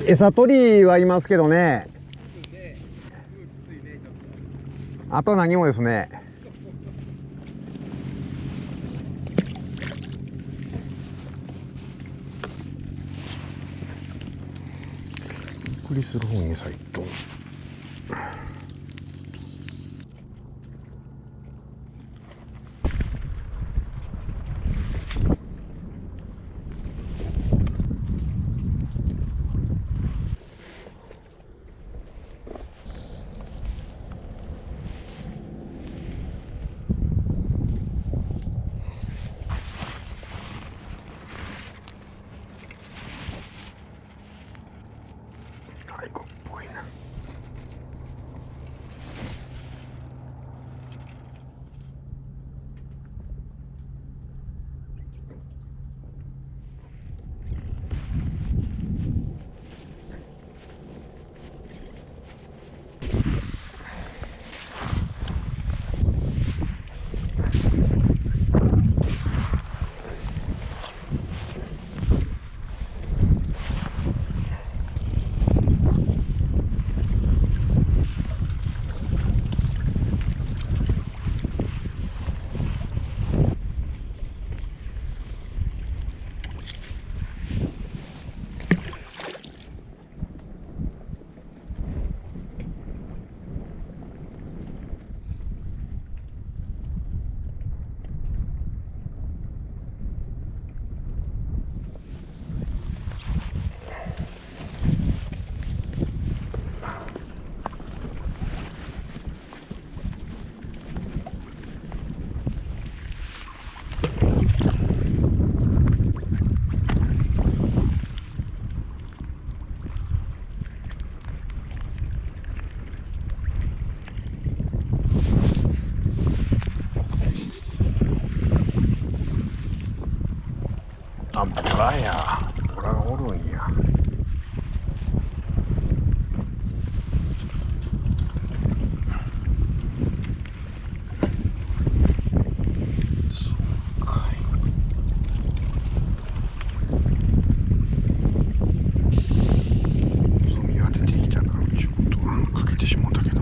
餌取りはいますけどね。あと何もですね。びっくりする方にサイト。迷子っぽいな。あ、ボラや。ボラがおるんや。そうかい。そう見当ててきたな。ちょっとかけてしまったけど。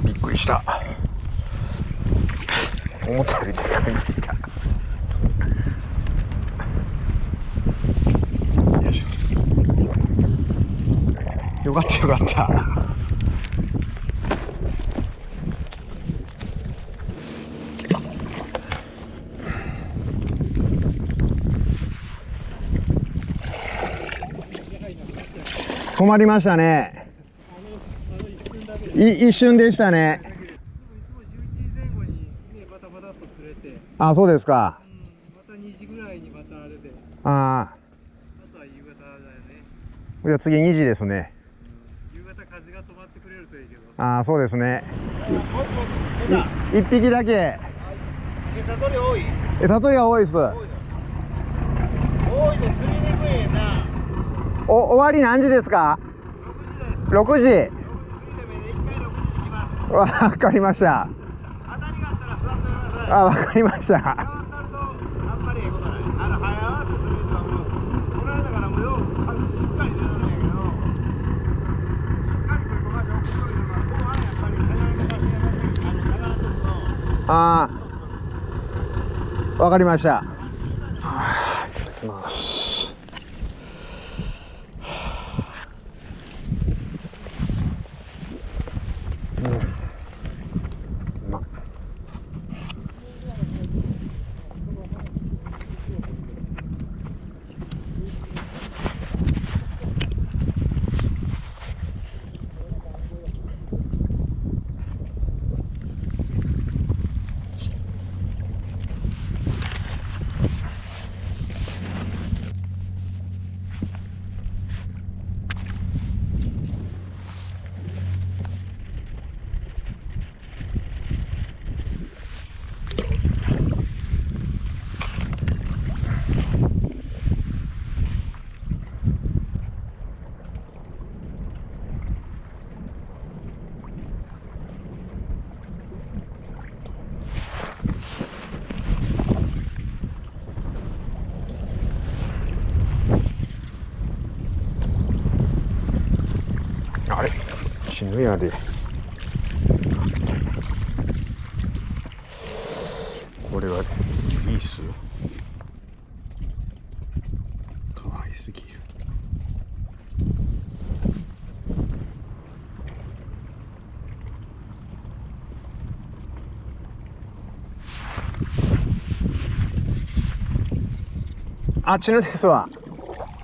びっくりした。思ったよりでかいんだ。よいしょ。よかったよかった。止まりましたね。一瞬でしたね。あ、そうですか。また2時ぐらいにまたあれで。ああとは夕方だよね。あ、じゃあ次2時ですね。夕方風が止まってくれるといいけど。ああ、そうですね。1匹だけ。餌取り多い。餌取りが多いです。多いで釣りにくいな。終わり何時ですか？6時。6時過ぎてもいいで、1回6時に来ます。わかりました。当たりがあったら座ってください。あ、わかりました。触ったるとあんまりええことない。早合わせするとはもうこの間からもうようしっかり出たんやけど、しっかりこれ小橋送っとるけど、後半やっぱり魚の出しがなって魚とすの。ああ、わかりました。はあ、いただきます。あれ、死ぬやで。これはリース。かわいすぎる。あ、チヌですわ。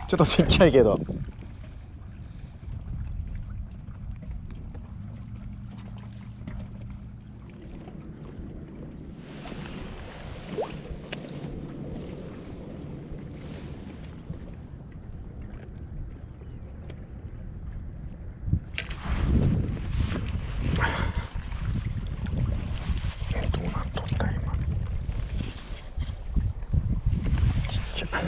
ちょっとちっちゃいけど。どうなんとんだ今。ちっちゃい。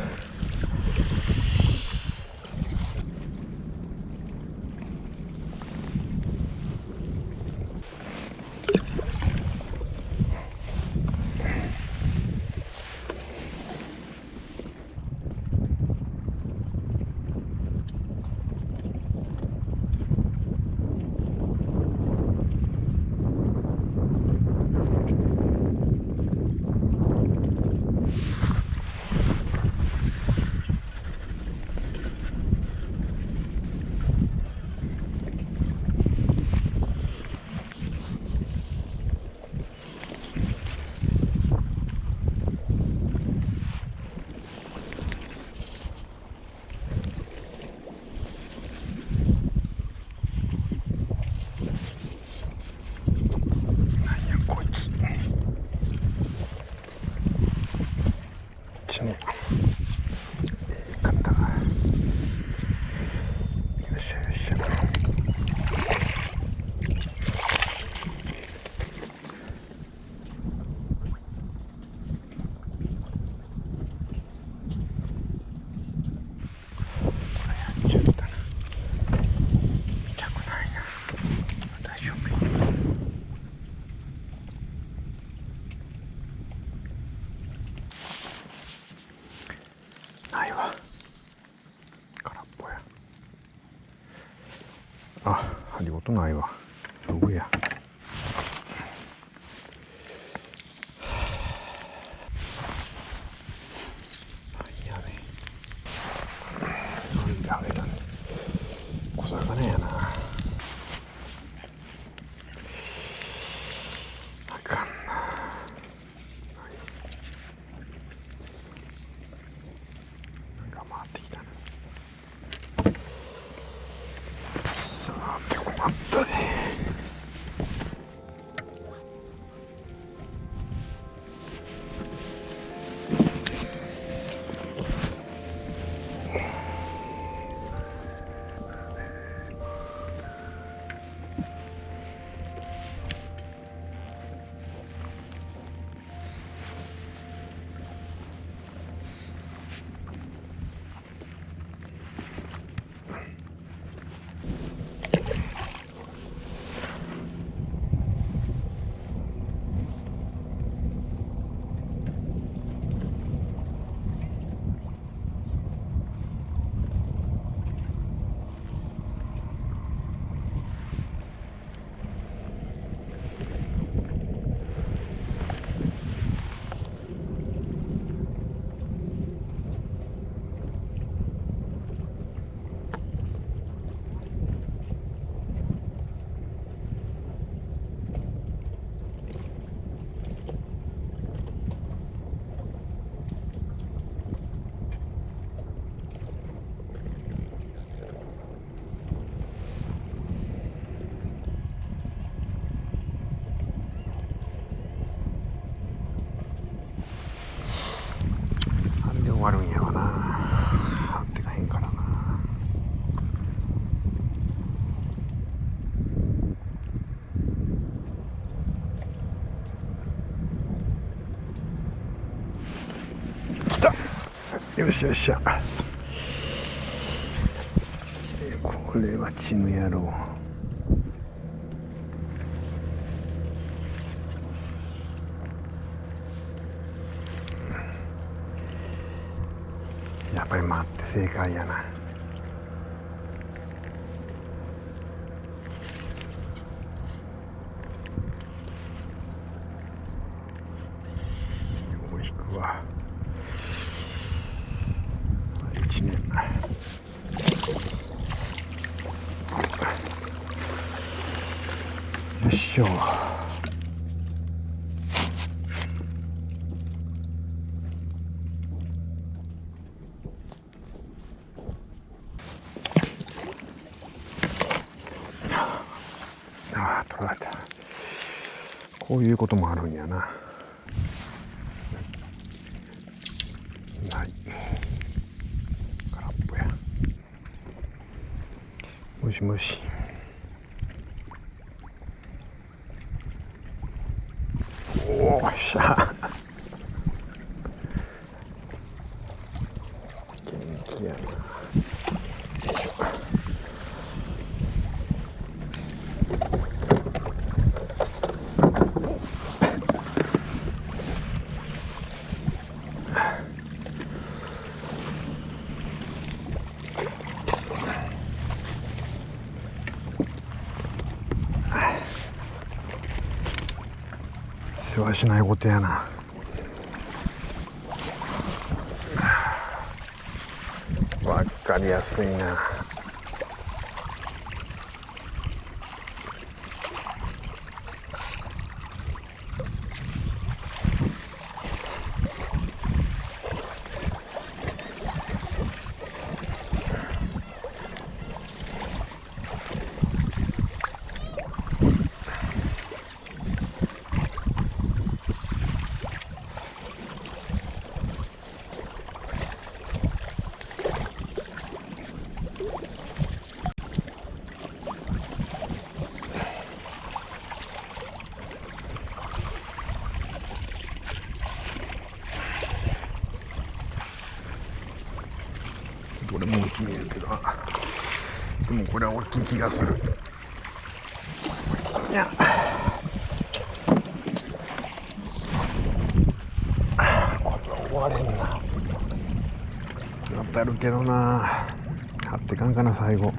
ね。簡単。よいしょよいしょ。ないわ。空っぽや。あ、針音ないわ。丈夫や。なんやね。なんであれだね。小魚やな。あかんな。なんか回ってきたな。さあ、結構あったね。よっしゃよっしゃ。これはチヌやろう。やっぱり待って正解やな。引くわ。1年。よっしょ。ああ、取られた。こういうこともあるんやな。ない。空っぽや。もしもし。おーしゃ。元気やな。世話しないことやな。わかりやすいな。どれも大きい見えるけどな。でもこれは大きい気がする。いや、これは終われんな。当たるけどな。張ってかんかな最後。